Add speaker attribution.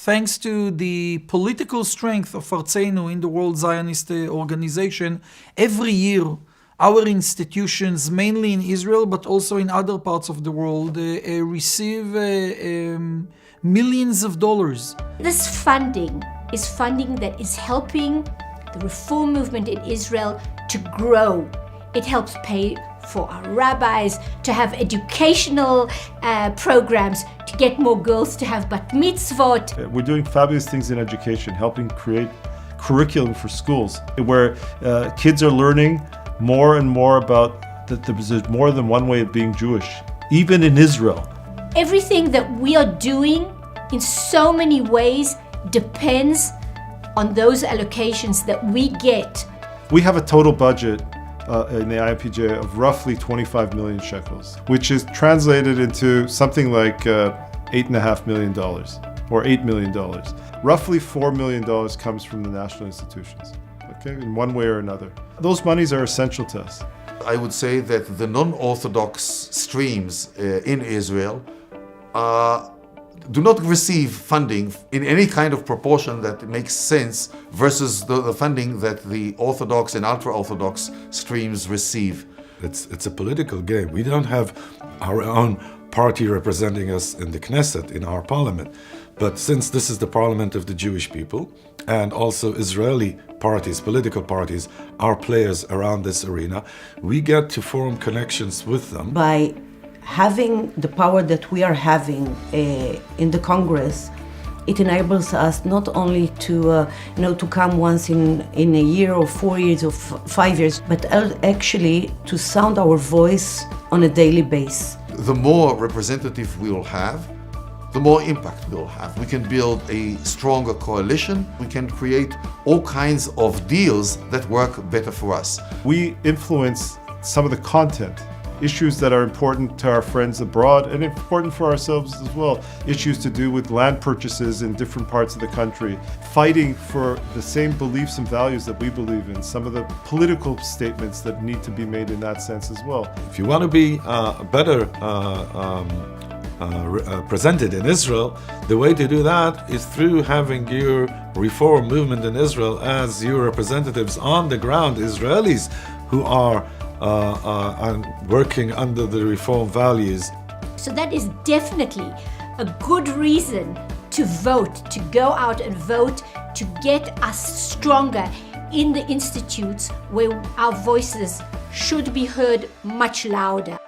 Speaker 1: thanks to the political strength of Arzenu in the World Zionist Organization, every year our institutions, mainly in Israel but also in other parts of the world, receive millions of dollars.
Speaker 2: This funding is funding that is helping the reform movement in Israel to grow. It helps pay for our rabbis, to have educational programs, to get more girls to have bat mitzvot.
Speaker 3: We're doing fabulous things in education, helping create curriculum for schools where kids are learning more and more about that there's more than one way of being Jewish, even in Israel.
Speaker 2: Everything that we are doing in so many ways depends on those allocations that we get.
Speaker 3: We have a total budget in the IPJ of roughly 25 million shekels, which is translated into something like $8.5 million or $8 million. Roughly $4 million comes from the national institutions, okay, in one way or another. Those monies are essential to us.
Speaker 4: I would say that the non-Orthodox streams in Israel do not receive funding in any kind of proportion that makes sense versus the funding that the Orthodox and ultra-Orthodox streams receive.
Speaker 5: It's a political game. We don't have our own party representing us in the Knesset, in our parliament. But since this is the parliament of the Jewish people, and also Israeli parties, political parties, are players around this arena, we get to form connections with them.
Speaker 6: By having the power that we are having in the Congress, it enables us not only to to come once in a year or 4 years or 5 years, but actually to sound our voice on a daily basis.
Speaker 4: The more representative we will have, the more impact we will have. We can build a stronger coalition. We can create all kinds of deals that work better for us.
Speaker 3: We influence some of the content, issues that are important to our friends abroad and important for ourselves as well. Issues to do with land purchases in different parts of the country, fighting for the same beliefs and values that we believe in, some of the political statements that need to be made in that sense as well.
Speaker 5: If you want to be better presented in Israel, the way to do that is through having your reform movement in Israel as your representatives on the ground, Israelis who are working under the reform values.
Speaker 2: So that is definitely a good reason to vote, to go out and vote, to get us stronger in the institutes where our voices should be heard much louder.